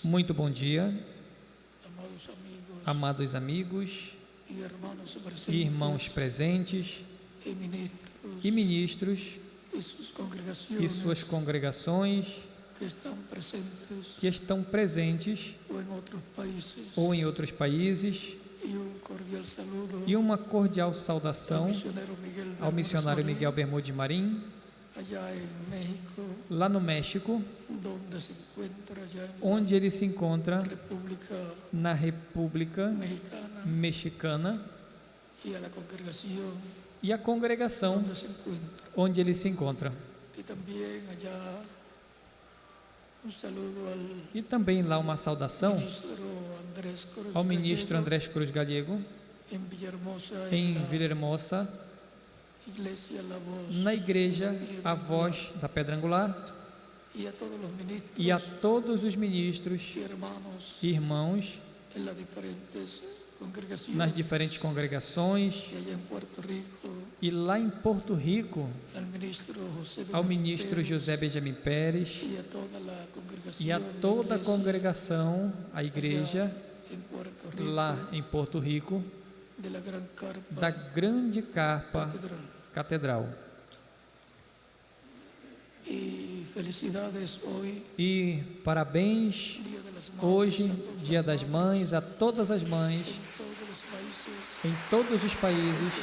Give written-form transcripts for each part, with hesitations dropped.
Muito bom dia, amados amados amigos amigos e irmãos presentes e ministros e suas congregações que estão presentes ou em outros países, e uma cordial saudação ao missionário Miguel Bermúdez Marim, lá no México, onde ele se encontra na República Mexicana, e a congregação onde ele se encontra. E também lá uma saudação ao ministro Andrés Cruz Gallego, em Villahermosa, na igreja A Voz da Pedra Angular, e a todos os ministros e irmãos nas diferentes congregações, e lá em Porto Rico, ao ministro José Benjamin Pérez e a toda a congregação, a igreja lá em Porto Rico, da Grande Carpa Catedral. E parabéns hoje, Dia das Mães, a todas as mães em todos os países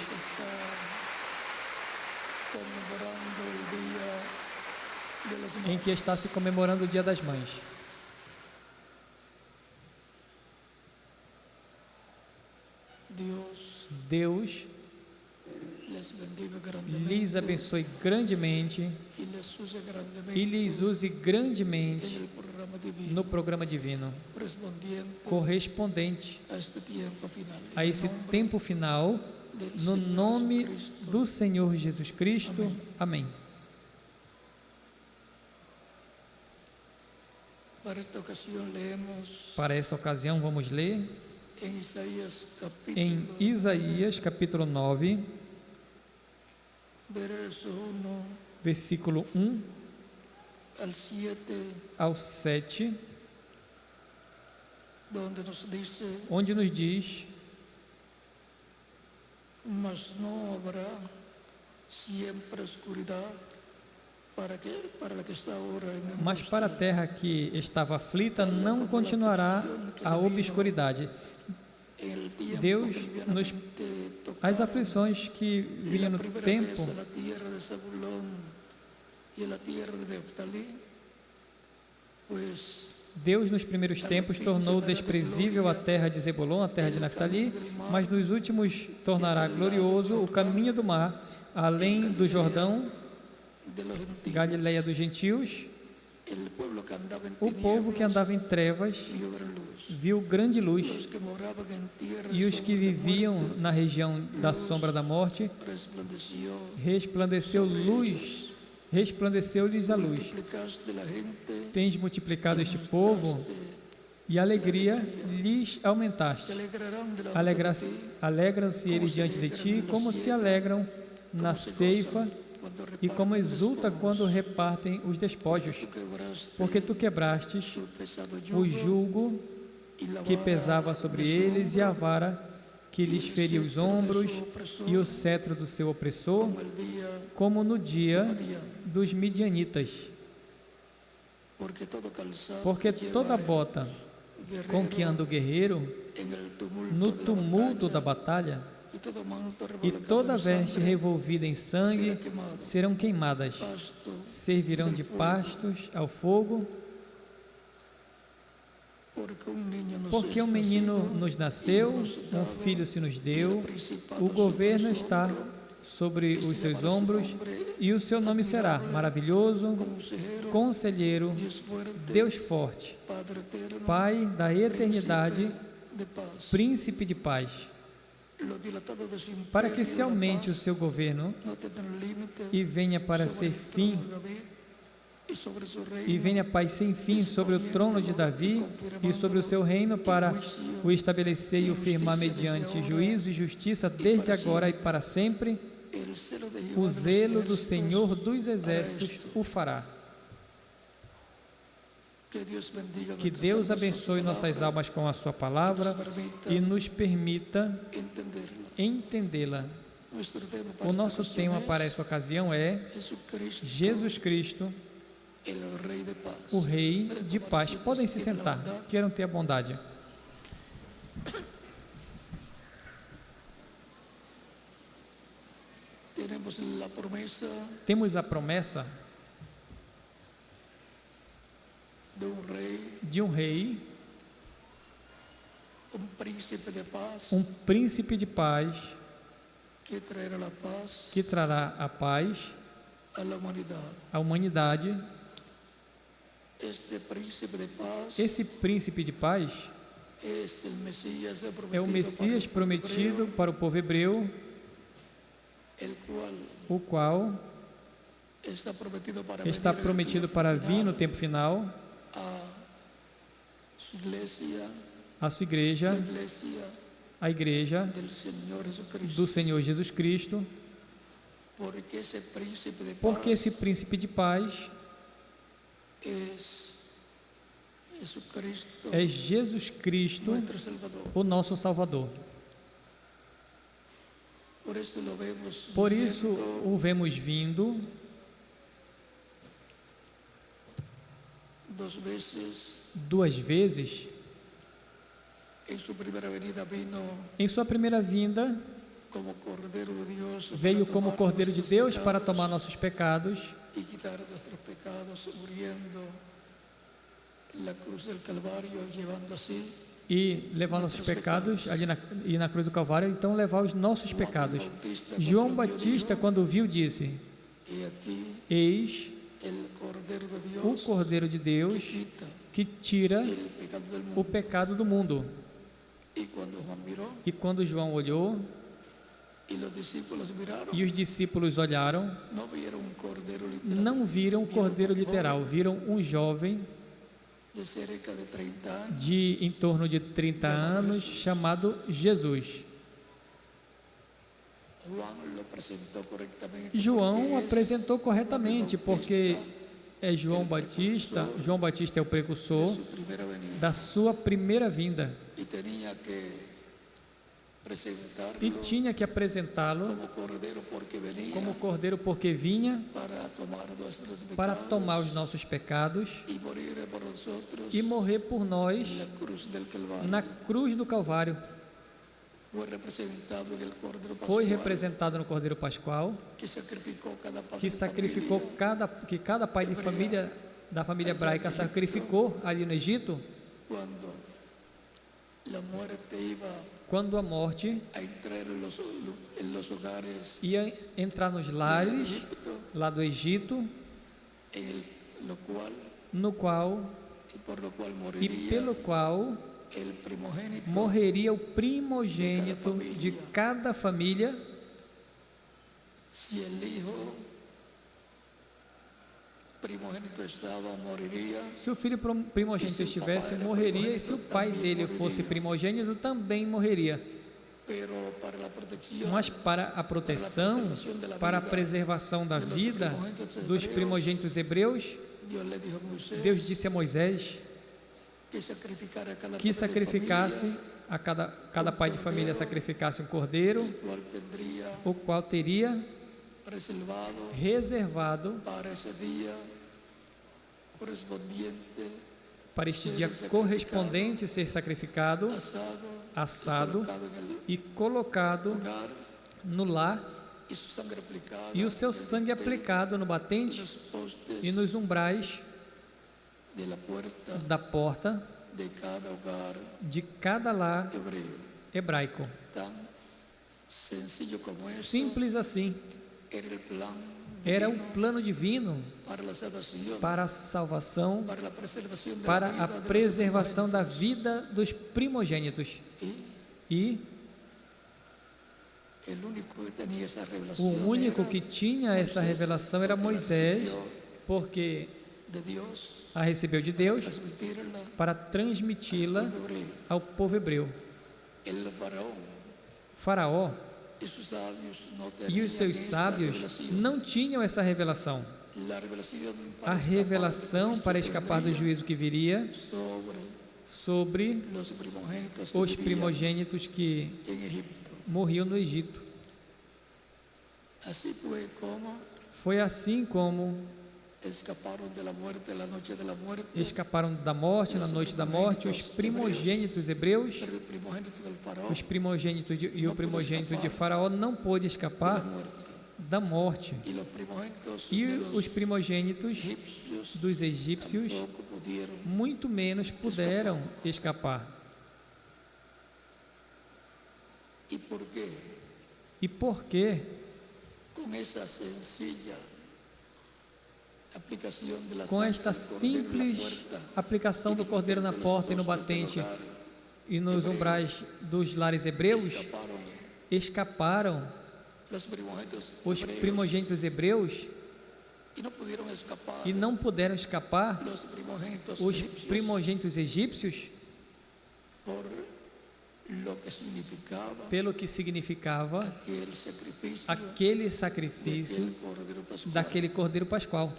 em que está se comemorando o Dia das Mães. Deus lhes abençoe grandemente e lhes use grandemente no programa divino, correspondente a esse tempo final, no nome do Senhor Jesus Cristo. Amém. Para essa ocasião, vamos ler em Isaías capítulo 9, versículo 1 ao 7, onde nos diz: mas não haverá sempre escuridão mas para a terra que estava aflita não continuará a obscuridade. Deus as aflições que vinham no tempo Deus nos primeiros tempos tornou desprezível a terra de Zebulon, a terra de Naftali, mas nos últimos tornará glorioso o caminho do mar, além do Jordão, Galileia dos gentios. O povo que andava em trevas viu grande luz, e os que viviam na região da sombra da morte, resplandeceu-lhes a luz. Tens multiplicado este povo, e alegria lhes aumentaste. Alegram-se eles diante de ti, como se alegram na ceifa, e como exulta quando repartem os despojos, porque tu quebrastes o jugo que pesava sobre eles, e a vara que lhes feria os ombros, e o cetro do seu opressor, como no dia dos midianitas. Porque toda bota com que anda o guerreiro no tumulto da batalha, e toda veste revolvida em sangue serão queimadas, servirão de pastos ao fogo, porque um menino nos nasceu, um filho se nos deu, o governo está sobre os seus ombros, e o seu nome será Maravilhoso, Conselheiro, Deus Forte, Pai da Eternidade, Príncipe de Paz, para que se aumente o seu governo e venha para ser fim, e venha paz sem fim sobre o trono de Davi e sobre o seu reino, para o estabelecer e o firmar mediante juízo e justiça desde agora e para sempre. O zelo do Senhor dos Exércitos o fará. Que Deus abençoe nossas almas com a sua palavra e nos permita entendê-la. O nosso tema para essa ocasião é Jesus Cristo, o Rei de Paz. Podem se sentar, queiram ter a bondade. Temos a promessa de um rei, um príncipe de paz, que trará a paz à humanidade. Esse príncipe de paz é o Messias prometido para o povo hebreu, o qual está prometido para vir no tempo final a sua igreja, a igreja do Senhor Jesus Cristo, porque esse príncipe de paz é Jesus Cristo, o nosso Salvador. Por isso o vemos vindo duas vezes. Em sua primeira vinda, veio como Cordeiro de Deus para tomar nossos pecados e levar nossos pecados ali na cruz do Calvário, então levar os nossos pecados. João Batista, quando viu, disse: Eis o Cordeiro de Deus que tira o pecado do mundo. E quando João olhou e os discípulos olharam, não viram um cordeiro literal, viram um jovem de em torno de 30 anos, chamado Jesus. João apresentou corretamente, porque é João Batista é o precursor da sua primeira vinda. E tinha que apresentá-lo como cordeiro, porque vinha para tomar os nossos pecados e morrer por nós na cruz do Calvário. Foi representado no Cordeiro Pascual, que sacrificou cada pai de família da família hebraica sacrificou ali no Egito, quando a morte ia entrar nos lares lá do Egito, no qual e pelo qual morreria o primogênito de cada família. Se o filho primogênito estivesse, morreria, e se o pai dele fosse primogênito, também morreria. Mas para a proteção, para a preservação da vida dos primogênitos hebreus, Deus disse a Moisés que sacrificasse a cada pai de família sacrificasse um cordeiro, o qual teria reservado para este dia correspondente ser sacrificado, assado e colocado no lar, e o seu sangue aplicado no batente e nos umbrais da porta de cada lar hebraico. Simples assim. Era o plano divino para a salvação, para a preservação da vida dos primogênitos. E o único que tinha essa revelação era Moisés, porque a recebeu de Deus para transmiti-la ao povo hebreu. Faraó e os seus sábios não tinham essa revelação. a revelação para escapar do juízo que viria sobre os primogênitos que morriam no Egito. Foi assim como escaparam da morte na noite da morte os primogênitos hebreus. Os primogênitos e o primogênito de Faraó não pôde escapar da morte. E os primogênitos dos egípcios muito menos puderam escapar. E por quê? Com esta simples aplicação do cordeiro na porta e no batente e nos umbrais dos lares hebreus, escaparam os primogênitos hebreus e não puderam escapar os primogênitos egípcios, pelo que significava aquele sacrifício daquele cordeiro pascual.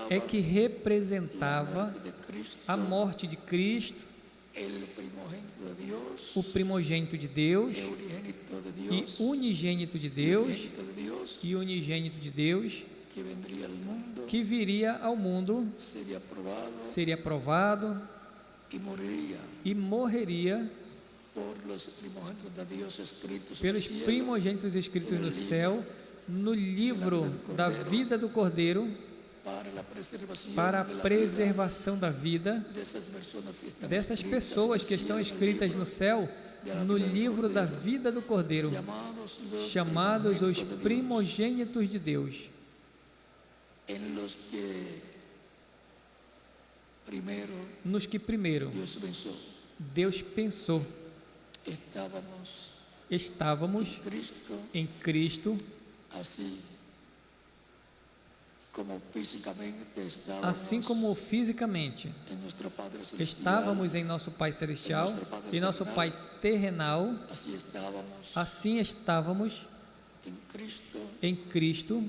É que representava a morte de Cristo, o primogênito de Deus e unigênito de Deus, que viria ao mundo, seria provado e morreria pelos primogênitos escritos no céu, no livro da vida do Cordeiro, para a preservação da vida dessas pessoas que estão escritas no céu, no livro da vida do Cordeiro, chamados os primogênitos de Deus, nos que primeiro Deus pensou. Estávamos em Cristo, assim como fisicamente estávamos em nosso Pai Celestial e nosso Pai terrenal, assim estávamos em Cristo,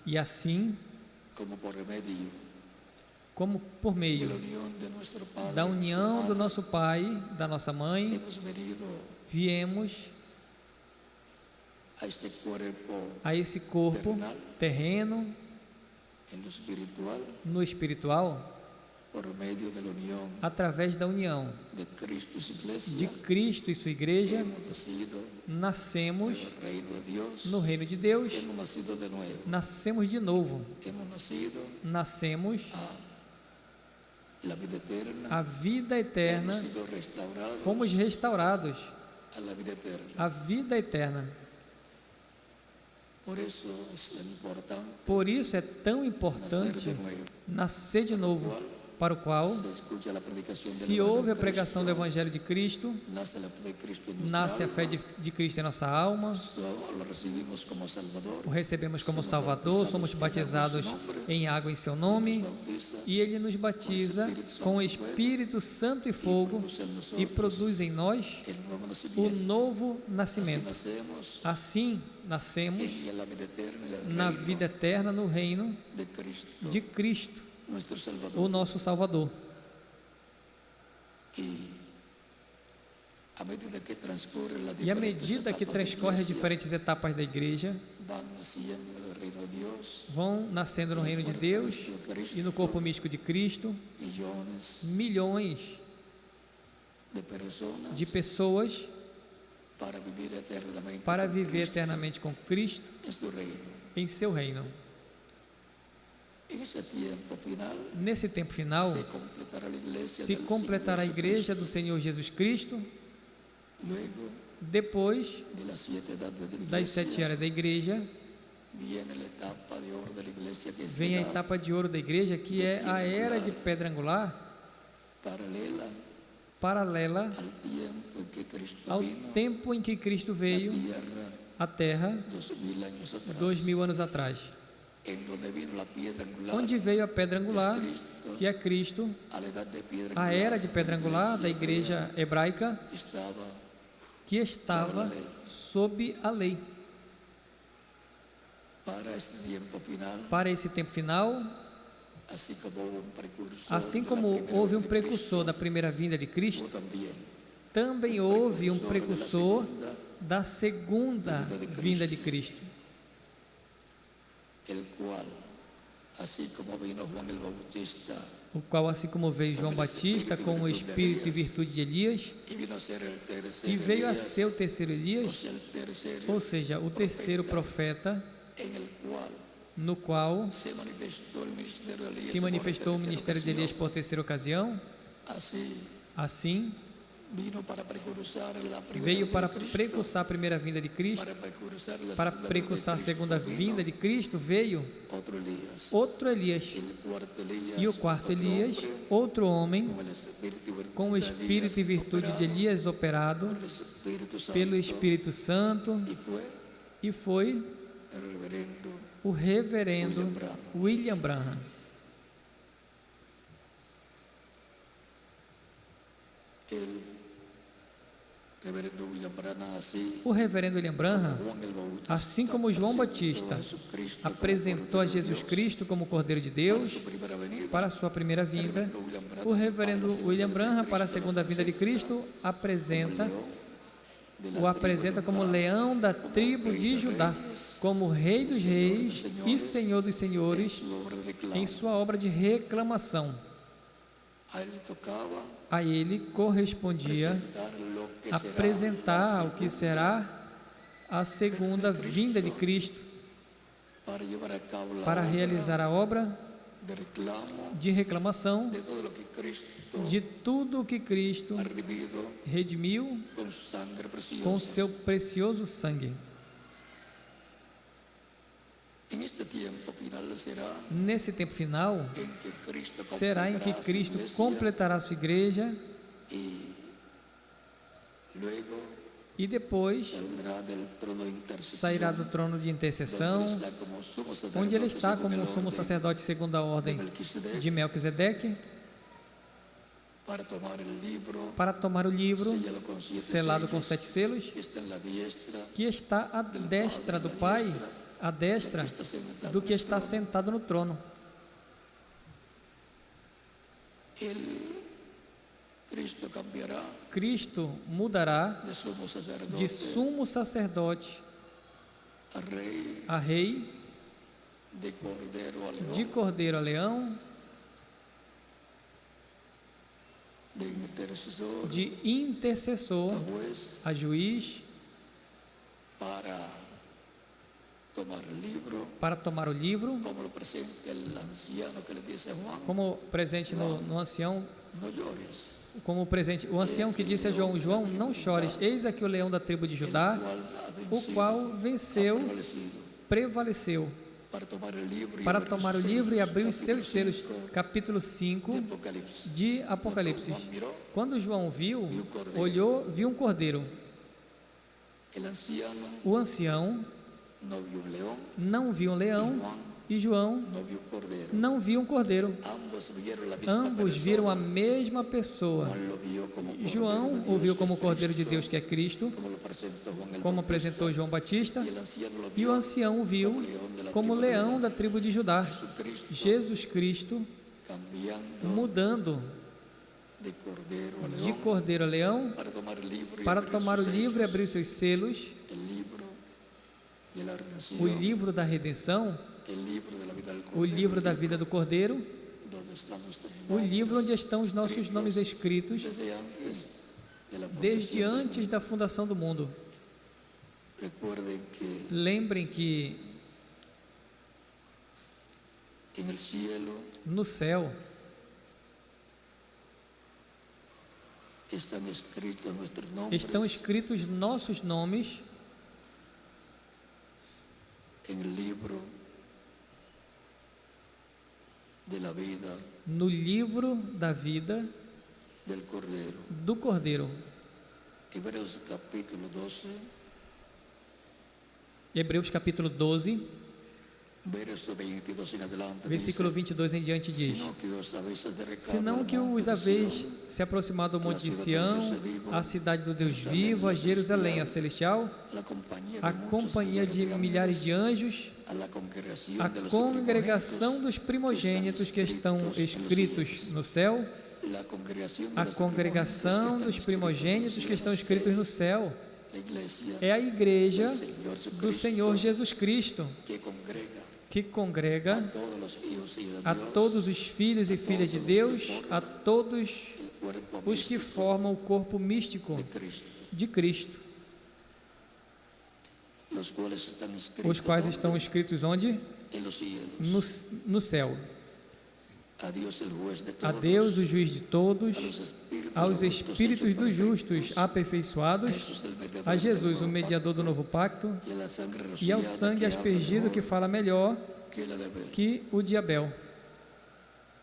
e assim, como por meio da união do nosso Pai, da nossa Mãe, viemos a esse corpo terreno, no espiritual, através da união de Cristo e sua igreja, nascemos no reino de Deus, nascemos de novo, nascemos a vida eterna, fomos restaurados à vida eterna. Por isso é tão importante nascer de novo, para o qual, se ouve a pregação do Evangelho de Cristo, nasce a fé de Cristo em nossa alma, o recebemos como Salvador, somos batizados em água em seu nome, e Ele nos batiza com o Espírito Santo e fogo e produz em nós o novo nascimento. Assim nascemos na vida eterna, no reino de Cristo, o nosso Salvador. E à medida que transcorre as diferentes etapas da igreja, vão nascendo no reino de Deus e no corpo místico de Cristo, milhões de pessoas para viver eternamente com Cristo em seu reino. Nesse tempo final, se completará a igreja do Senhor Jesus Cristo. Depois das 7 eras da igreja, vem a etapa de ouro da igreja, que é a era de pedra angular, paralela ao tempo em que Cristo veio à Terra, 2000 anos atrás. Onde veio a pedra angular, que é Cristo, a era de pedra angular da igreja hebraica, que estava sob a lei. Para esse tempo final, assim como houve um precursor da primeira vinda de Cristo, também houve um precursor da segunda vinda de Cristo, o qual, assim como veio João Batista com o espírito e virtude de Elias, e veio a ser o terceiro Elias, ou seja, o terceiro profeta, no qual se manifestou o ministério de Elias por terceira ocasião. Assim, veio para precursar a primeira vinda de Cristo, para precursar a segunda vinda de Cristo, veio outro Elias, e o quarto Elias, outro homem, com o espírito e virtude de Elias operado pelo Espírito Santo, e foi o reverendo William Branham. O reverendo William Branham, assim como João Batista apresentou a Jesus Cristo como Cordeiro de Deus para a sua primeira vinda, o reverendo William Branham, para a segunda vinda de Cristo, o apresenta como leão da tribo de Judá, como Rei dos Reis e Senhor dos Senhores, em sua obra de reclamação. A ele correspondia apresentar o que será a segunda vinda de Cristo, para realizar a obra de reclamação de tudo o que Cristo redimiu com seu precioso sangue. Nesse tempo final, será em que Cristo completará a sua igreja, e depois sairá do trono de intercessão, onde ele está como sumo sacerdote segundo a ordem de Melquisedeque, para tomar o livro selado com 7 selos, que está à destra do Pai, à destra do que está sentado no trono. Cristo mudará de sumo sacerdote a rei, de cordeiro a leão, de intercessor a juiz, para tomar o livro, como presente no ancião, como presente, o ancião que disse a João: João, não chores, eis aqui o leão da tribo de Judá, o qual venceu, prevaleceu, para tomar o livro e abrir os seus selos. Capítulo 5 de Apocalipse. Quando João viu, olhou, viu um cordeiro. O ancião não viu um leão, e João não viu um cordeiro. Ambos viram a mesma pessoa. João o viu como o Cordeiro de Deus, que é Cristo, como apresentou João Batista, e o ancião o viu como o leão da tribo de Judá, Jesus Cristo, mudando de cordeiro a leão, para tomar o livro e abrir os seus selos, o livro da redenção, o livro da vida do Cordeiro, o livro onde estão os nossos nomes escritos desde antes da fundação do mundo. Lembrem que no céu estão escritos nossos nomes no livro da vida do Cordeiro. Hebreus capítulo 12. Versículo 22 em diante diz: senão que os haveis se aproximado do monte de Sião, a cidade do Deus vivo, a Jerusalém, a celestial, a companhia de milhares de anjos, a congregação dos primogênitos que estão escritos no céu, a congregação dos primogênitos que estão escritos no céu, é a igreja do Senhor Jesus Cristo, que congrega a todos os filhos e filhas de Deus, a todos os que formam o corpo místico de Cristo, os quais estão escritos onde? No céu. A Deus, o juiz de todos, aos espíritos dos justos aperfeiçoados, a Jesus, o mediador do novo pacto, e ao sangue aspergido que fala melhor que o de Abel.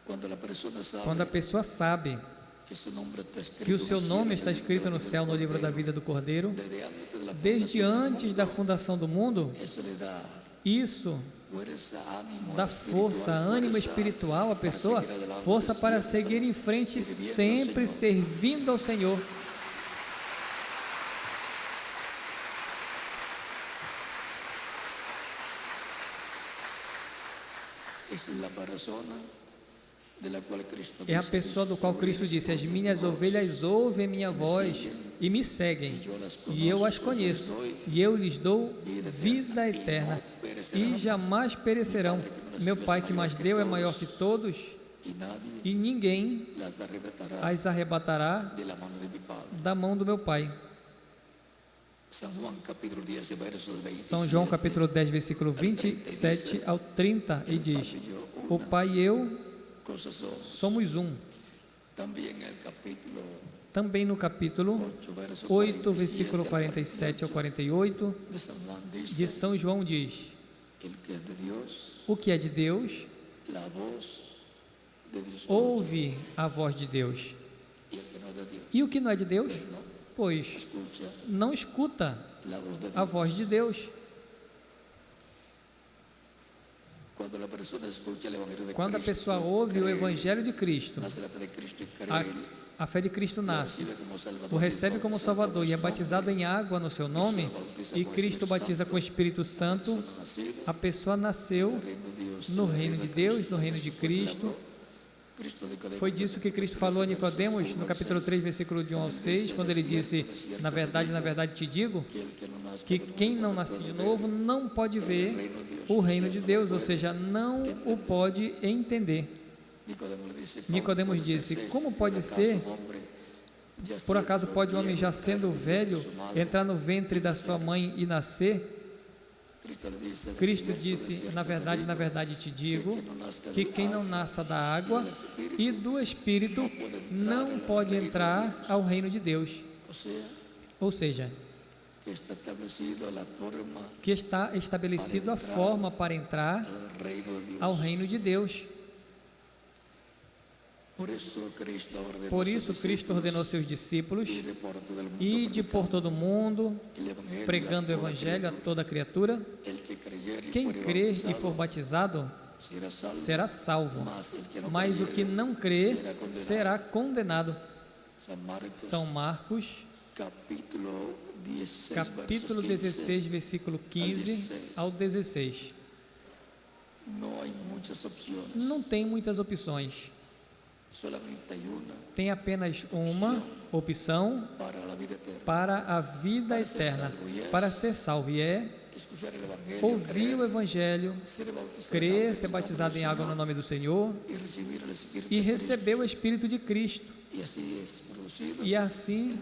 Quando a pessoa sabe que o seu nome está escrito no céu, no livro da vida do Cordeiro, desde antes da fundação do mundo, isso dá força, ânimo espiritual à pessoa, força para seguir em frente, sempre servindo ao Senhor. É a pessoa do qual Cristo disse: as minhas ovelhas ouvem minha voz e me seguem, e eu as conheço, e eu lhes dou vida eterna, e jamais perecerão. Meu Pai que mais deu é maior que todos, e ninguém as arrebatará da mão do meu Pai. São João capítulo 10, versículo 27 ao 30, e diz: o Pai e eu somos um. Também no capítulo 8, versículo 47 ao 48, de São João diz: o que é de Deus, ouve a voz de Deus. E o que não é de Deus, pois não escuta a voz de Deus. Quando a pessoa ouve o Evangelho de Cristo, a fé de Cristo nasce, o recebe como Salvador e é batizado em água no seu nome, e Cristo batiza com o Espírito Santo, a pessoa nasceu no reino de Deus, no reino de Cristo. Foi disso que Cristo falou a Nicodemos no capítulo 3, versículo de 1 ao 6, quando ele disse: na verdade te digo, que quem não nasce de novo não pode ver o reino de Deus, ou seja, não o pode entender. Nicodemos disse: como pode ser? Por acaso pode um homem, já sendo velho, entrar no ventre da sua mãe e nascer? Cristo disse: na verdade te digo, que quem não nasça da água e do Espírito não pode entrar ao reino de Deus. Ou seja, que está estabelecido a forma para entrar ao reino de Deus. Por isso Cristo ordenou seus discípulos: ide por todo o mundo, pregando o Evangelho a toda criatura. Quem crer e for batizado será salvo, mas o que não crer será condenado. São Marcos, capítulo 16, versículo 15 ao 16. Não tem muitas opções. Tem apenas uma opção para a vida eterna, para ser salvo, e é ouvir o Evangelho, crer, ser batizado em água no nome do Senhor e receber o Espírito de Cristo, e assim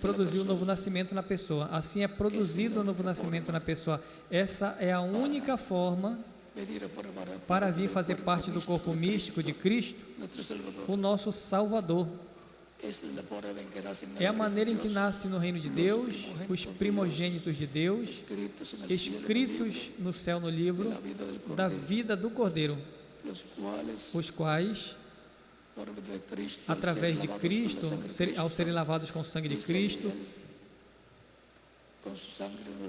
produzir o novo nascimento na pessoa. Assim é produzido o novo nascimento na pessoa. Essa é a única forma para vir fazer parte do corpo místico de Cristo, o nosso Salvador. É a maneira em que nasce no reino de Deus os primogênitos de Deus, escritos no céu no livro da vida do Cordeiro, os quais, através de Cristo, ao serem lavados com o sangue de Cristo,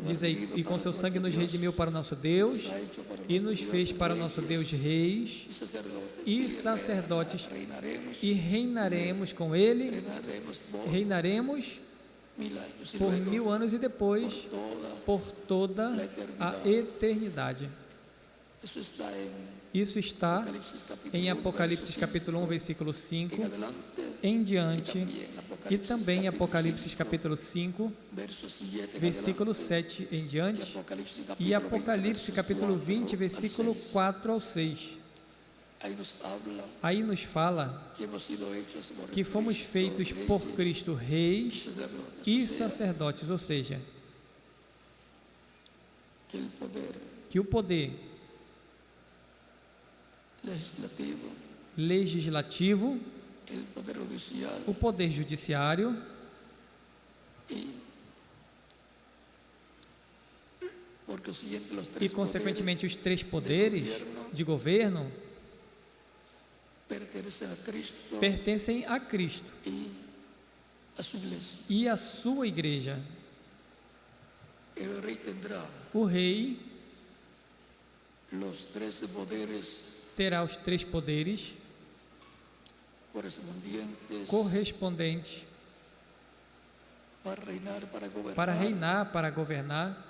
Diz aí, e com seu sangue nos redimiu para o nosso Deus, e nos fez para o nosso Deus reis e sacerdotes, e reinaremos com Ele, reinaremos por 1000 anos e depois por toda a eternidade. Isso está em Apocalipse capítulo 1, versículo 5 em diante, e também em Apocalipse capítulo 5, versículo 7 em diante, e Apocalipse capítulo 20, versículo 4 ao 6. Aí nos fala que fomos feitos por Cristo reis e sacerdotes, ou seja, que o poder legislativo, o poder judiciário e, consequentemente, os 3 poderes de governo pertencem a Cristo e a sua igreja. O rei terá os 3 poderes correspondentes para reinar, para governar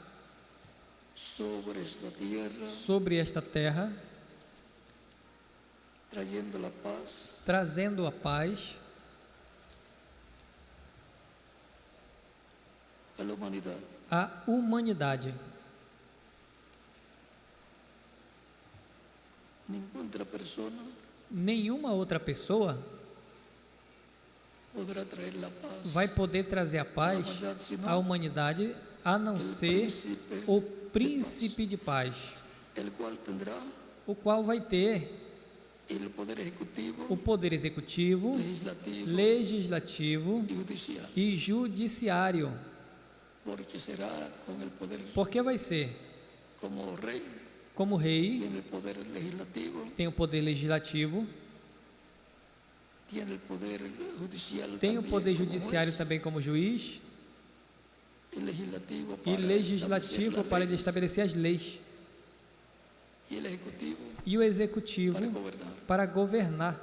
sobre esta terra, trazendo a paz à humanidade. Nenhuma outra pessoa vai poder trazer a paz à humanidade, a não ser o príncipe de paz, o qual vai ter o poder executivo, legislativo e judiciário. Porque vai ser como rei, tem o poder legislativo, tem o poder judiciário também como juiz, e legislativo para ele estabelecer as leis, e o executivo para governar.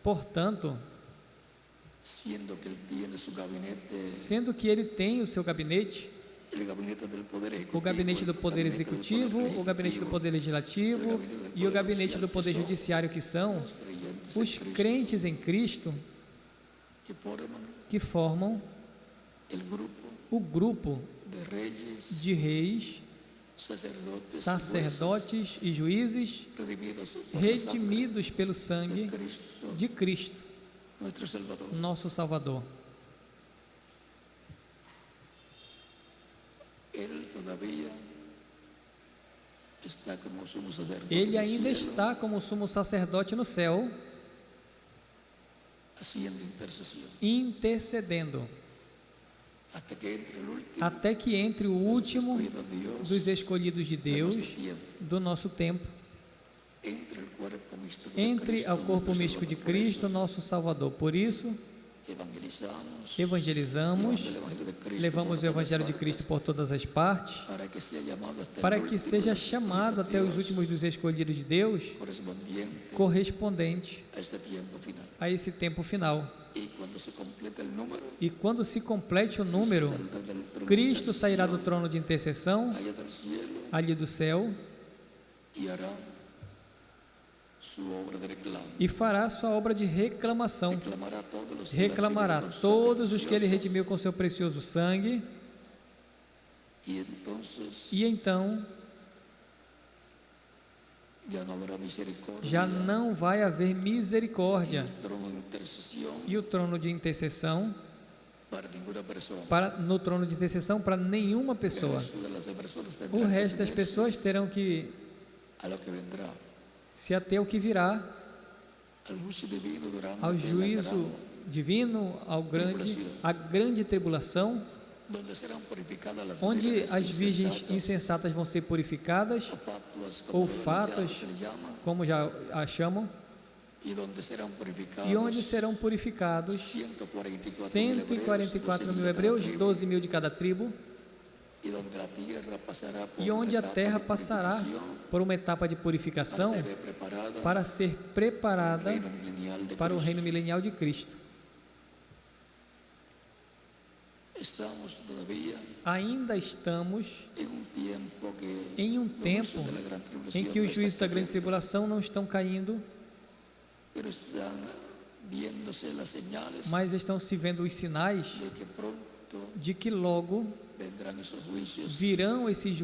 Portanto, sendo que ele tem o seu gabinete, o gabinete do poder executivo, o gabinete do poder legislativo e o gabinete do poder judiciário, que são os crentes em Cristo, que formam o grupo de reis, sacerdotes e juízes redimidos pelo sangue de Cristo, nosso Salvador. Ele ainda está como sumo sacerdote no céu, intercedendo, até que entre o último dos escolhidos de Deus do nosso tempo, entre ao corpo místico de Cristo, nosso Salvador. Por isso, evangelizamos, levamos o Evangelho de Cristo por todas as partes, para que seja chamado até os últimos dos escolhidos de Deus, correspondente a esse tempo final. E quando se complete o número, Cristo sairá do trono de intercessão, ali do céu, e fará sua obra de reclamação. Reclamará todos os que ele redimiu com seu precioso sangue, e então já não vai haver misericórdia, e o trono de intercessão no trono de intercessão para nenhuma pessoa. O resto das pessoas terão que se ater ao que virá, ao juízo divino, à grande tribulação, onde as virgens insensatas vão ser purificadas, ou fátuas, como já a chamam, e onde serão purificados 144 mil hebreus, 12 mil de cada tribo, e onde a terra passará por uma etapa de purificação para ser preparada para o reino milenial de Cristo. Ainda estamos em um tempo em que os juízos da grande tribulação não estão caindo, mas estão se vendo os sinais de que logo virão esses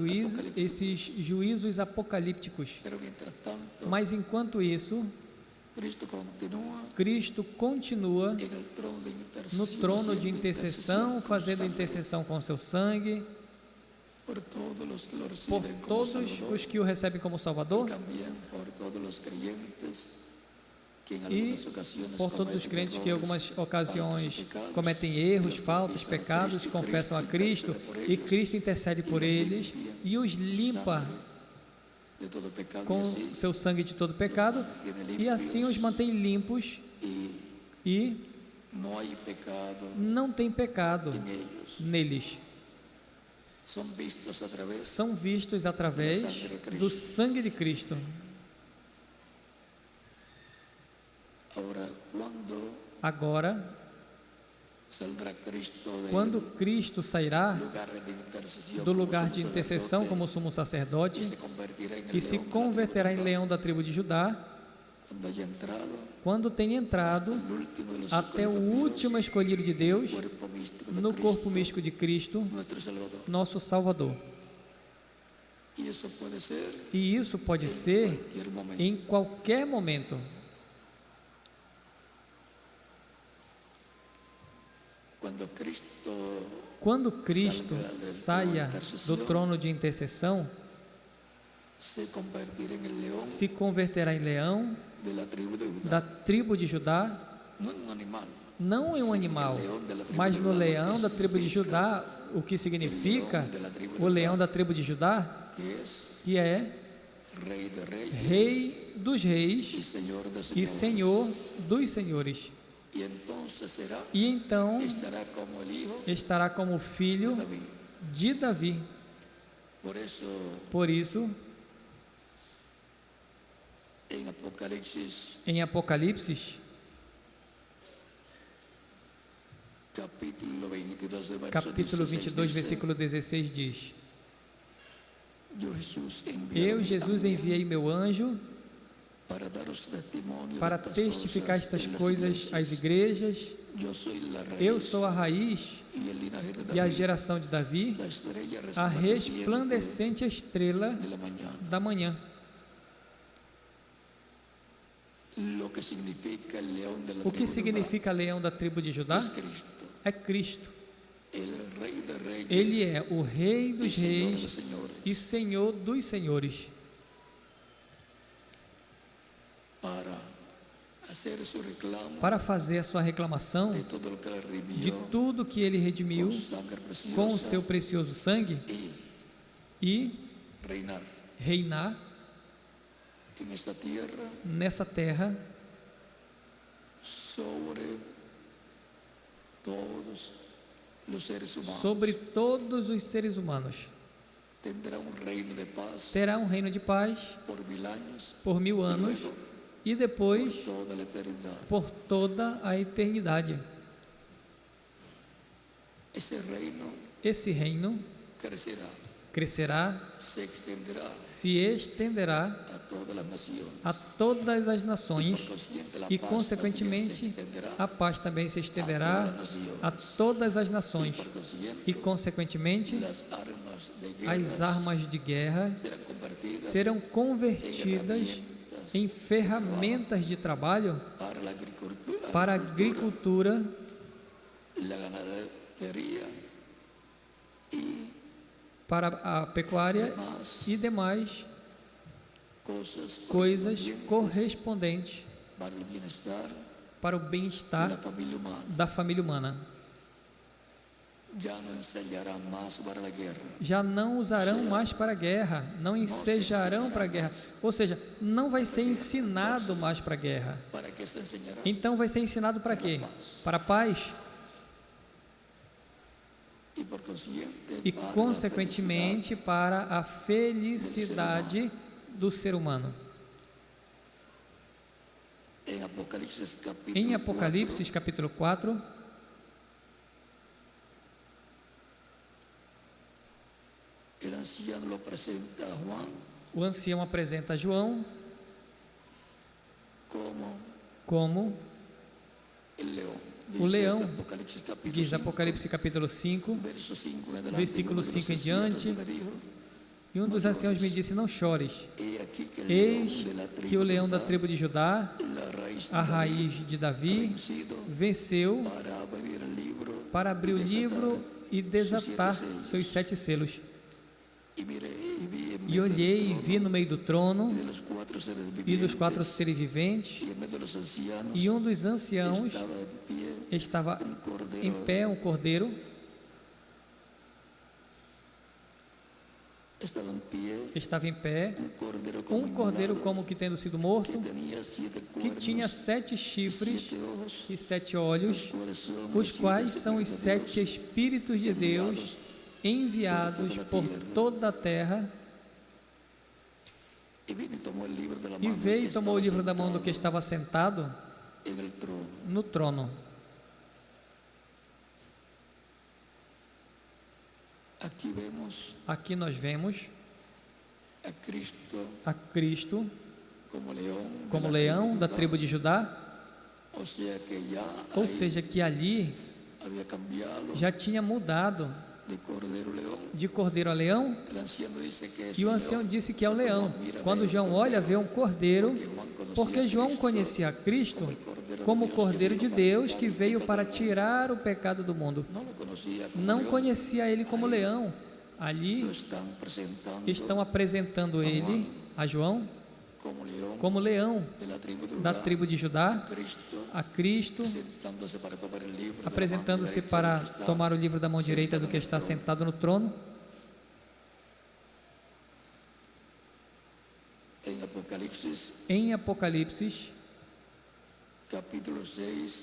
juízos apocalípticos. Mas enquanto isso, Cristo continua no trono de intercessão, fazendo intercessão com seu sangue, por todos os que o recebem como Salvador e por todos os crentes que em algumas ocasiões cometem erros, faltas, pecados, confessam a Cristo e Cristo intercede por eles e os limpa com seu sangue de todo pecado e assim os mantém limpos e não tem pecado neles. São vistos através do sangue de Cristo. Agora, quando Cristo sairá do lugar de intercessão como sumo sacerdote e se converterá em leão da tribo de Judá, quando tem entrado até o último escolhido de Deus no corpo místico de Cristo, nosso Salvador. E isso pode ser em qualquer momento. Quando Cristo saia do trono de intercessão, se converterá em leão da tribo de Judá, não em um animal, mas no leão da tribo de Judá, o que significa o leão da tribo de Judá, que é Rei dos reis e Senhor dos senhores. E então estará como filho de Davi. Por isso, em Apocalipse, capítulo 22, versículo 16 diz: Eu, Jesus, enviei meu anjo para testificar estas coisas às igrejas. Eu sou a raiz e a geração de Davi, a resplandecente estrela da manhã. O que significa leão da tribo de Judá? É Cristo. Ele é o Rei dos reis e Senhor dos senhores. Para fazer a sua reclamação de tudo que ele redimiu com o seu precioso sangue e reinar nessa terra sobre todos os seres humanos. Terá um reino de paz por 1000 anos e depois por toda a eternidade. Esse reino crescerá, se estenderá a todas as nações e, consequentemente, a paz também se estenderá a todas as nações e, consequentemente, as armas de guerra serão convertidas em ferramentas de trabalho para a agricultura para a pecuária e demais coisas correspondentes para o bem-estar da família humana. já não usarão mais para a guerra, não ensejarão para a guerra, ou seja, não vai ser ensinado mais para a guerra. Então vai ser ensinado para quê? Para a paz. E consequentemente para a felicidade do ser humano. Em Apocalipse capítulo 4, o ancião apresenta a João como o leão, diz Apocalipse capítulo 5, versículo 5 em diante. E um dos anciãos me disse: não chores, eis que o leão da tribo de Judá, a raiz de Davi, venceu para abrir o livro e desatar seus 7 selos. E olhei e vi no meio do trono e dos 4 seres viventes, e um dos anciãos estava em pé, um cordeiro, estava em pé, um cordeiro como que tendo sido morto, que tinha 7 chifres e 7 olhos, os quais são os 7 Espíritos de Deus enviados por toda a terra. E veio e tomou o livro da mão do que estava sentado no trono. Aqui nós vemos a Cristo como leão da tribo de Judá, ou seja, que ali já tinha mudado de cordeiro a leão, e o ancião disse que é o leão. Quando João olha, vê um cordeiro, porque João conhecia Cristo como o Cordeiro de Deus que veio para tirar o pecado do mundo. Não conhecia ele como leão. Ali estão apresentando ele a João como leão da tribo de Judá, a Cristo, apresentando-se para tomar o livro da mão direita do que está sentado no trono. Em Apocalipse,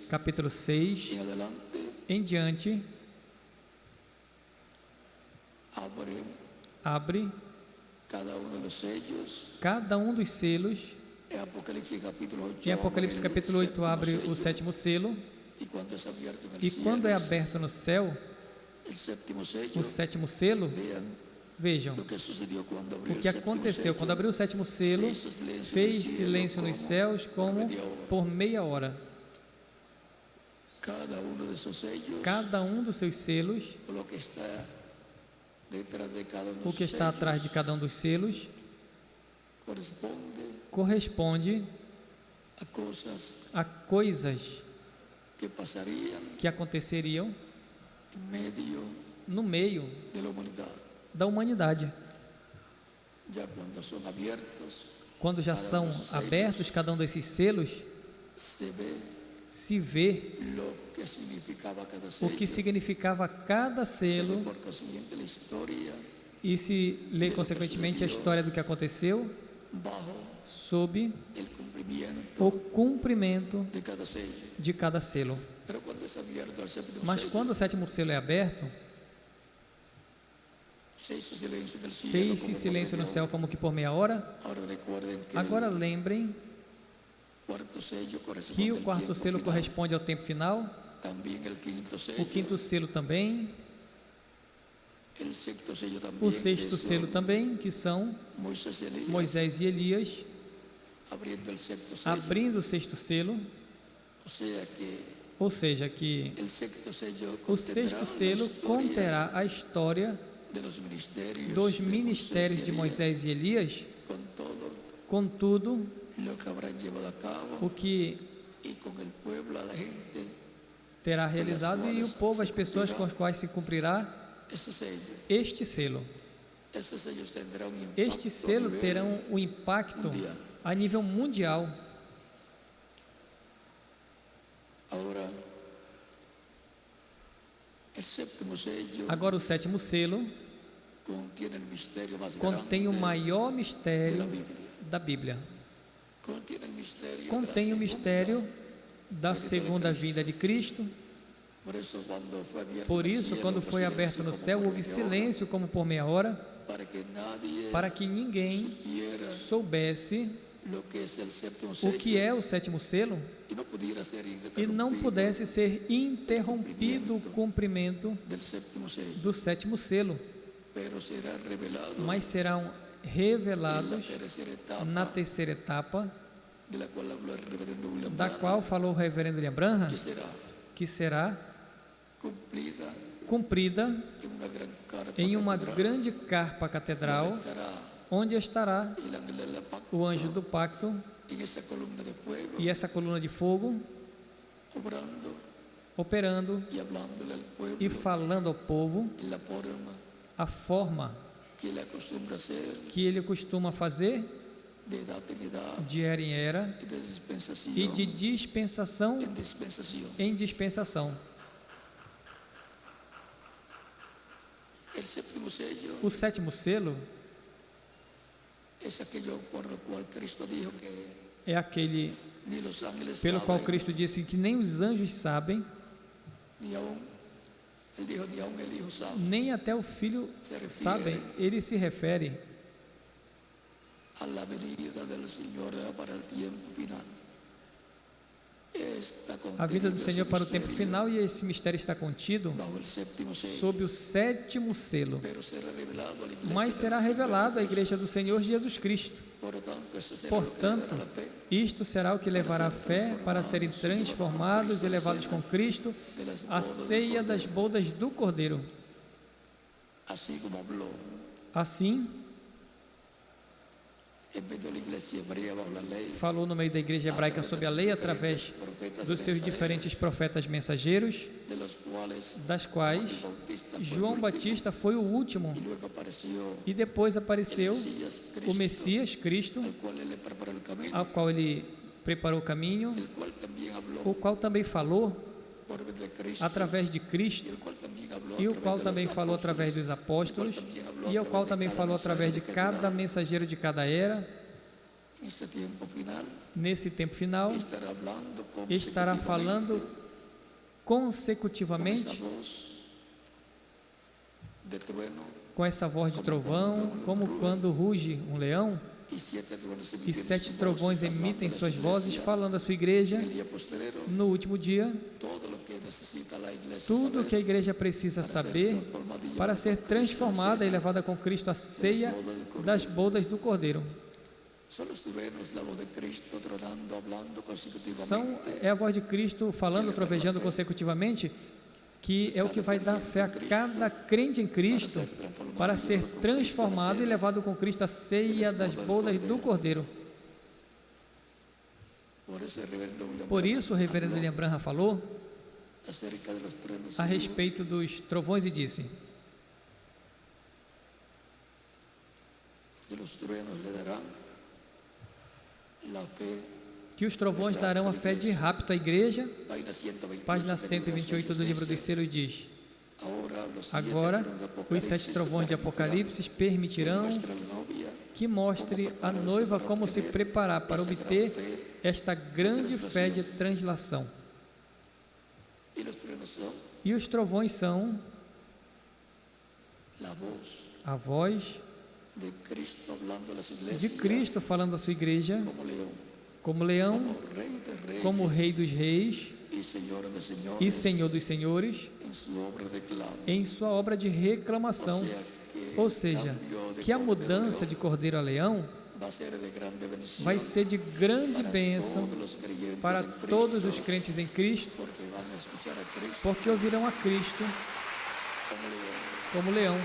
capítulo 6, em diante, abre cada um dos selos. Em Apocalipse capítulo 8 abre o 7º selo, e quando é aberto no céu o 7º selo, vejam o que aconteceu. Quando abriu o 7º selo, fez silêncio nos céus como por meia hora. Cada um dos seus selos, o que está atrás de cada um dos selos, corresponde a coisas que aconteceriam no meio da humanidade. Quando já são abertos cada um desses selos, se vê o que significava cada selo, e se lê consequentemente a história do que aconteceu sob o cumprimento de cada selo. Mas quando o 7º selo é aberto, fez-se silêncio no céu como que por meia hora. Agora lembrem que o 4º selo corresponde ao tempo final, o 5º selo também, o 6º selo também, que são Moisés e Elias, abrindo o 6º selo, ou seja, que o 6º selo conterá a história dos ministérios de Moisés e Elias, com tudo o que terá realizado, e o povo, as pessoas com as quais se cumprirá este selo. Este selo terá um impacto a nível mundial. Agora o sétimo selo contém o maior mistério da Bíblia. Contém o mistério da segunda vinda de Cristo. Por isso, quando foi aberto no céu, houve silêncio como por meia hora, para que ninguém soubesse o que é o sétimo selo e não pudesse ser interrompido o cumprimento do sétimo selo, mas serão revelados na terceira etapa, da qual falou o reverendo William Branham, que será cumprida em uma grande carpa catedral, onde estará o anjo do pacto e essa coluna de fogo operando e falando ao povo a forma que ele costuma fazer de era em era e de dispensação em dispensação. O sétimo selo é aquele pelo qual Cristo disse que nem os anjos sabem, nem até o Filho sabem. Ele se refere a vida do Senhor para o tempo final, e esse mistério está contido sob o sétimo selo, mas será revelado à Igreja do Senhor Jesus Cristo. Portanto, isto será o que levará a fé para serem transformados e levados com Cristo à ceia das bodas do Cordeiro. Assim, falou no meio da igreja hebraica sob a lei, através dos seus diferentes profetas mensageiros, das quais João Batista foi o último, e depois apareceu o Messias, Cristo, ao qual ele preparou o caminho, o qual também falou através de Cristo, e o qual também falou através dos apóstolos, e o qual também falou através de cada mensageiro de cada era. Nesse tempo final, estará falando consecutivamente com essa voz de trovão, como quando ruge um leão, e 7 trovões emitem suas vozes, falando à sua igreja no último dia tudo o que a igreja precisa saber para ser transformada e levada com Cristo à ceia das bodas do Cordeiro. É a voz de Cristo falando, trovejando consecutivamente, que é o que vai dar fé a cada crente em Cristo para ser transformado e levado com Cristo à ceia das bodas do Cordeiro. Por isso o reverendo William Branham falou a respeito dos trovões e disse: que os trovões darão a fé de rapto à igreja. Página 128 do livro dos selos diz: agora os 7 trovões de Apocalipse permitirão que mostre a noiva como se preparar para obter esta grande fé de translação. E os trovões são a voz de Cristo falando à sua igreja, como leão, como rei dos reis e senhor dos senhores, em sua obra de reclamação. Ou seja, que a mudança de cordeiro a leão vai ser de grande bênção para todos os crentes em Cristo, porque ouvirão a Cristo como leão,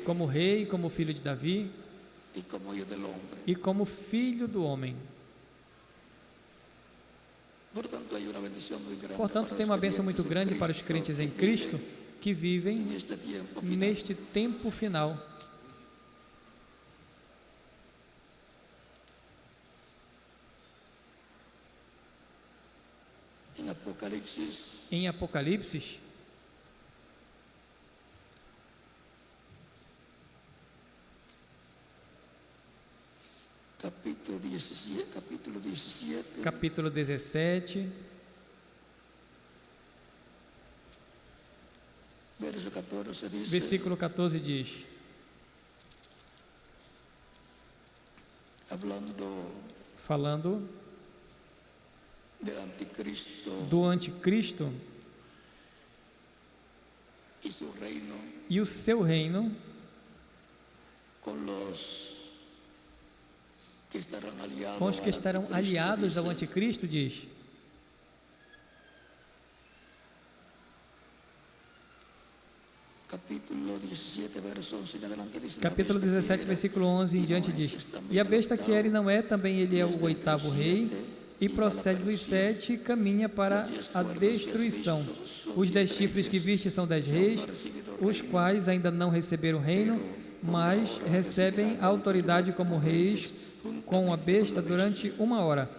como rei, como filho de Davi e como filho do homem. Portanto, tem uma bênção muito grande para os crentes em Cristo que vivem neste tempo final. Em Apocalipse, capítulo 17, versículo 14 diz: falando do anticristo e o seu reino, com os que estarão aliados ao anticristo, diz: capítulo 17, versículo 11 em diante diz: e a besta que era e não é, também ele é o oitavo rei, e procede dos 7 e caminha para a destruição. Os 10 chifres que viste são 10 reis, os quais ainda não receberam reino, mas recebem autoridade como reis com a besta durante 1 hora.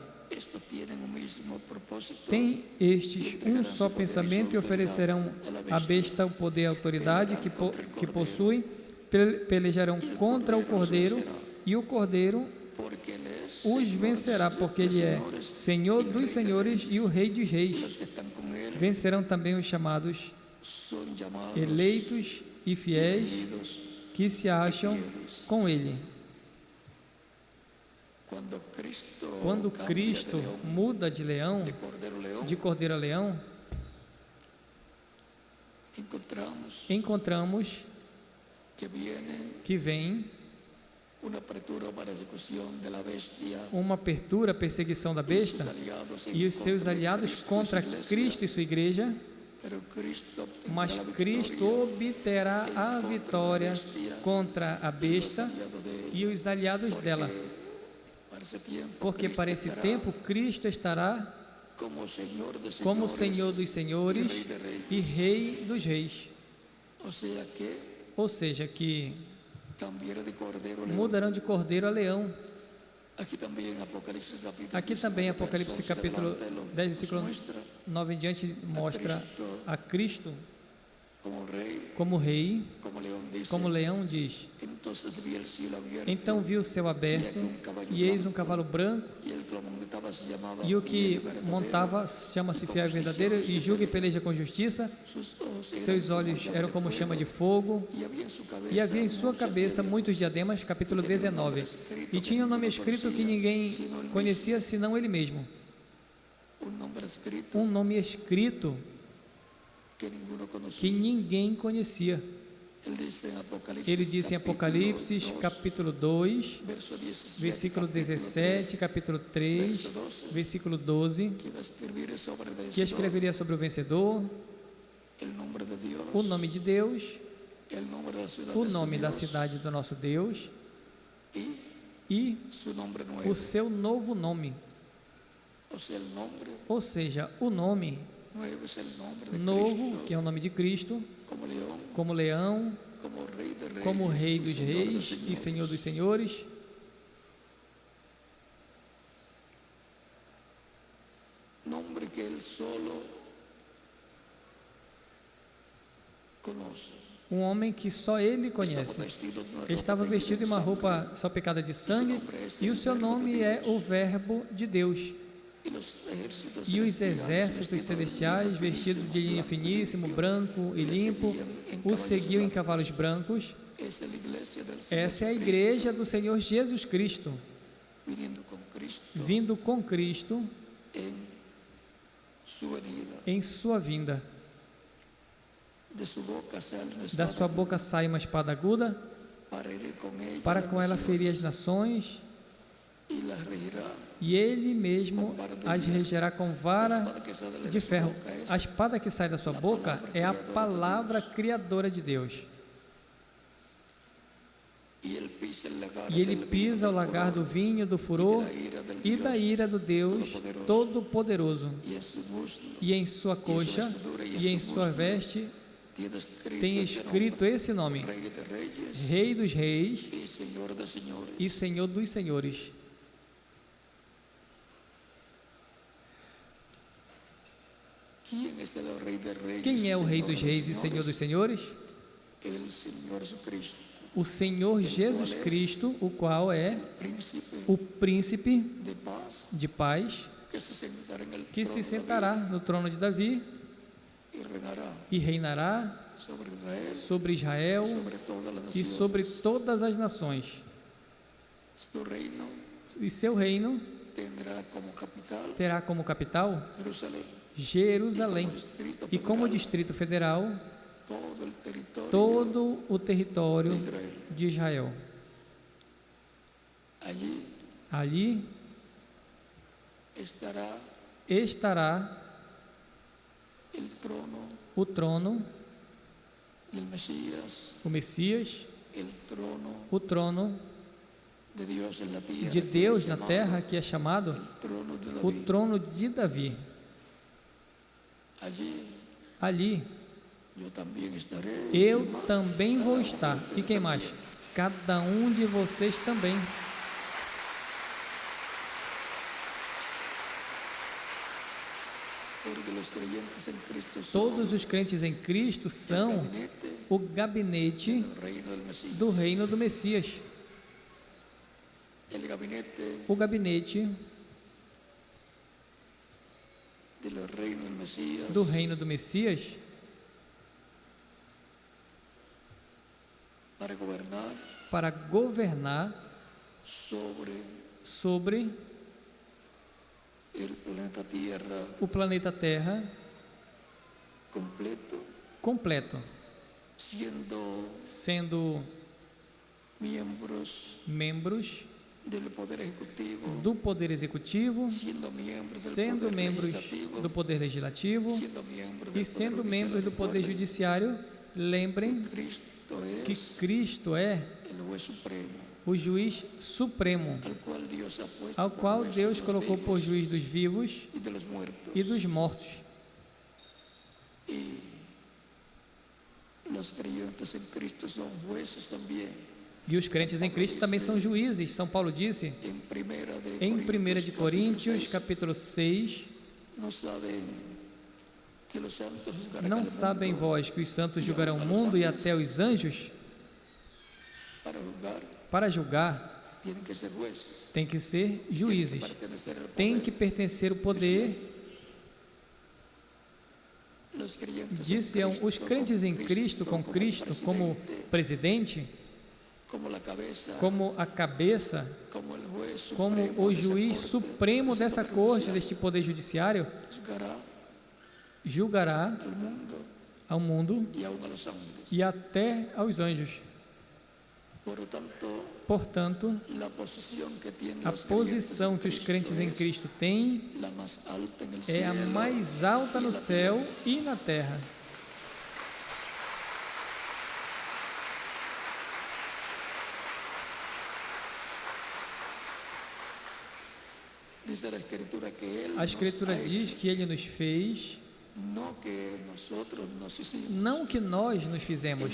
Tem estes um só pensamento e oferecerão à besta o poder e a autoridade que possuem, pelejarão contra o cordeiro, e o cordeiro os vencerá, porque ele é Senhor dos senhores e o Rei dos reis. Vencerão também os chamados eleitos e fiéis que se acham com ele. Quando Cristo muda de leão, de cordeiro a leão, encontramos que vem uma apertura, perseguição da besta e os seus aliados contra Cristo e sua igreja, mas Cristo obterá a vitória contra a besta e os aliados dela, porque para esse tempo Cristo estará como Senhor dos senhores e Rei dos reis. Ou seja, que mudarão de cordeiro a leão. Aqui também Apocalipse capítulo 10, versículo 9 em diante, mostra a Cristo como rei, como leão diz: então vi o céu aberto, e eis um cavalo branco, e o que montava chama-se Fiel e Verdadeiro, e julga e peleja com justiça. Seus olhos eram como chama de fogo, e havia em sua cabeça muitos diademas. Capítulo 19. E tinha um nome escrito que ninguém conhecia senão ele mesmo. Um nome escrito que ninguém conhecia. Ele disse em Apocalipse, capítulo 2, versículo 17, capítulo 3, versículo 12, que escreveria sobre o vencedor, o nome de Deus, o nome da cidade do nosso Deus e o seu novo nome. Ou seja, o nome novo, que é o nome de Cristo, como leão, como Rei dos reis e Senhor dos senhores. Nome que ele solo conosce. Um homem que só ele conhece. Ele estava vestido em uma roupa salpicada de sangue, e o seu nome é o Verbo de Deus. E os exércitos celestiais, vestidos de linho finíssimo, branco e limpo, o seguiam em cavalos brancos. Essa é a igreja do Senhor Jesus Cristo, vindo com Cristo em sua vinda. Da sua boca sai uma espada aguda, para com ela ferir as nações, e ele mesmo as regerá com vara de ferro. A espada que sai da sua boca é a palavra criadora de Deus. E ele pisa o lagar do vinho, do furor e da ira do Deus Todo-Poderoso. E em sua coxa e em sua veste tem escrito esse nome: Rei dos reis e Senhor dos senhores. Quem é o Rei dos Reis e Senhor dos Senhores? O Senhor Jesus Cristo, o qual é o príncipe de paz, que se sentará no trono de Davi e reinará sobre Israel e sobre todas as nações. E seu reino terá como capital Jerusalém, e como Distrito Federal todo o território de Israel. Ali estará o trono, o Messias, o trono de Deus na terra, que é chamado o trono de Davi. Ali eu também vou estar. E quem mais? Cada um de vocês também. Todos os crentes em Cristo são o gabinete do reino do Messias. O gabinete do reino do Messias para governar sobre o planeta Terra completo, sendo membros do Poder Executivo, sendo membros do Poder Legislativo e sendo membros do Poder Judiciário. Lembrem que Cristo é o juiz supremo, ao qual Deus colocou por juiz dos vivos e dos mortos. E os crentes em Cristo também são juízes. São Paulo disse em 1 Coríntios, capítulo 6, não sabem vós que os santos julgarão o mundo e até os anjos? Para julgar, tem que ser juízes, tem que pertencer o poder. Disse os crentes em Cristo, com Cristo como presidente, como a cabeça, como o juiz supremo dessa corte, deste poder judiciário, julgará ao mundo e até aos anjos. Portanto, a posição que os crentes em Cristo têm é a mais alta no céu e na terra. A Escritura diz que Ele nos fez, não que nós nos fizemos.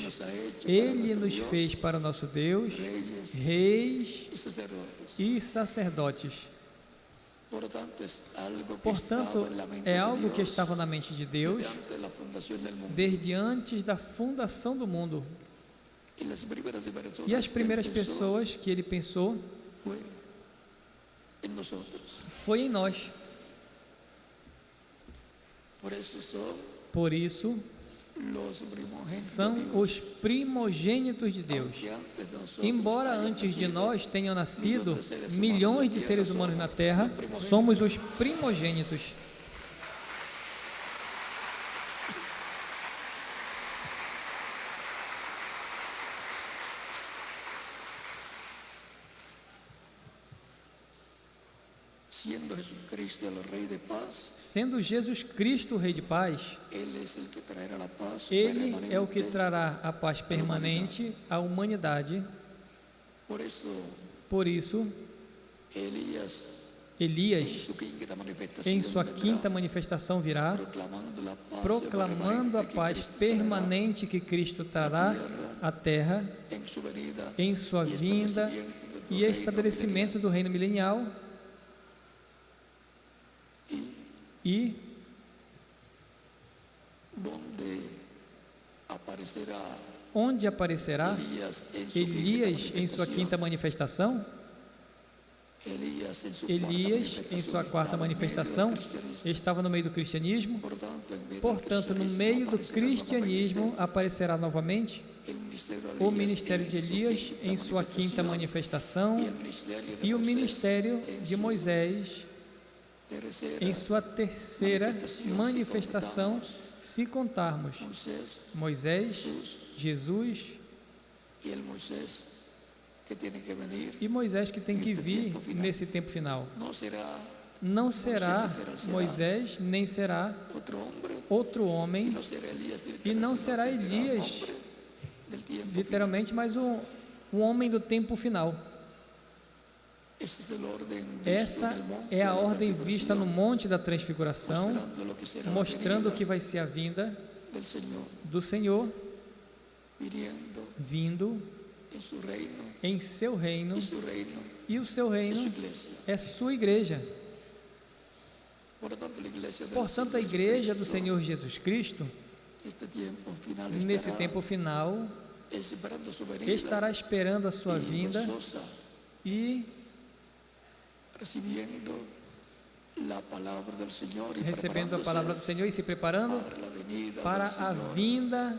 Ele nos fez para o nosso Deus, reis e sacerdotes. Portanto, é algo que estava na mente de Deus desde antes da fundação do mundo. E as primeiras pessoas que Ele pensou foi em nós. Por isso, são os primogênitos de Deus. Embora antes de nós tenham nascido milhões de seres humanos na Terra, somos os primogênitos. Sendo Jesus Cristo o Rei de Paz, Ele é o que trará a paz permanente à humanidade. Por isso, Elias, em sua quinta manifestação, virá proclamando a paz permanente que Cristo trará à terra em sua vinda e estabelecimento do reino milenial. E onde aparecerá Elias em sua quinta manifestação. Elias, em sua quarta manifestação, estava no meio do cristianismo. Portanto, no meio do cristianismo aparecerá novamente o ministério de Elias em sua quinta manifestação e o ministério de Moisés em sua terceira manifestação, se contarmos Moisés, Jesus e Moisés que tem que vir nesse tempo final. Não será Moisés, nem será outro homem, e não será Elias, literalmente, mas um homem do tempo final. Essa é a ordem vista no Monte da Transfiguração, mostrando o que vai ser a vinda do Senhor, vindo em seu reino, e o seu reino é sua igreja. Portanto, a igreja do Senhor Jesus Cristo, nesse tempo final, estará esperando a sua vinda e recebendo a palavra do Senhor e se preparando para a vinda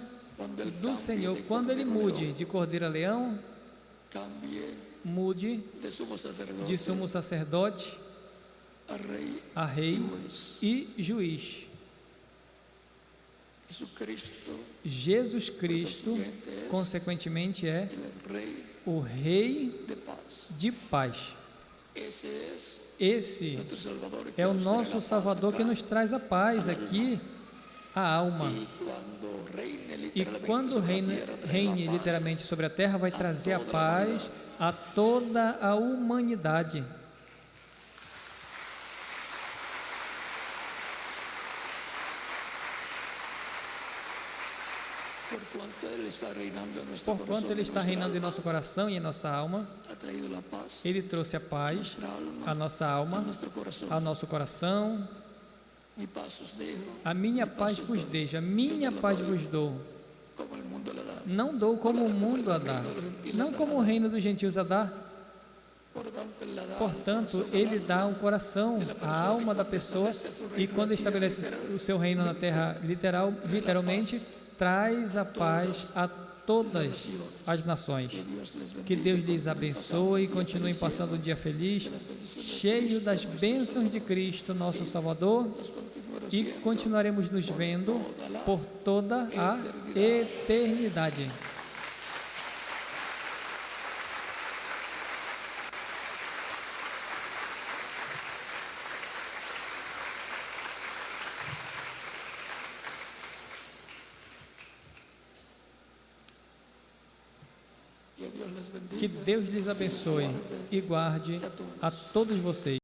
do Senhor, quando Ele mude de cordeiro a leão, mude de sumo sacerdote a rei e juiz. Jesus Cristo, consequentemente, é o Rei de paz. Esse é o nosso Salvador que nos traz a paz aqui, a alma. E quando reine literalmente sobre a terra, vai trazer a paz a toda a humanidade. Porquanto Ele está reinando em nosso coração e em nossa alma, Ele trouxe a paz à nossa alma, ao nosso coração. A minha paz vos deixo, a minha paz vos dou. Não dou como o mundo a dá, não como o reino dos gentios a dá. Portanto, Ele dá um coração, a alma da pessoa, e quando estabelece o seu reino na terra, literalmente, traz a paz a todas as nações. Que Deus lhes abençoe e continuem passando um dia feliz, cheio das bênçãos de Cristo, nosso Salvador, e continuaremos nos vendo por toda a eternidade. Que Deus lhes abençoe e guarde a todos vocês.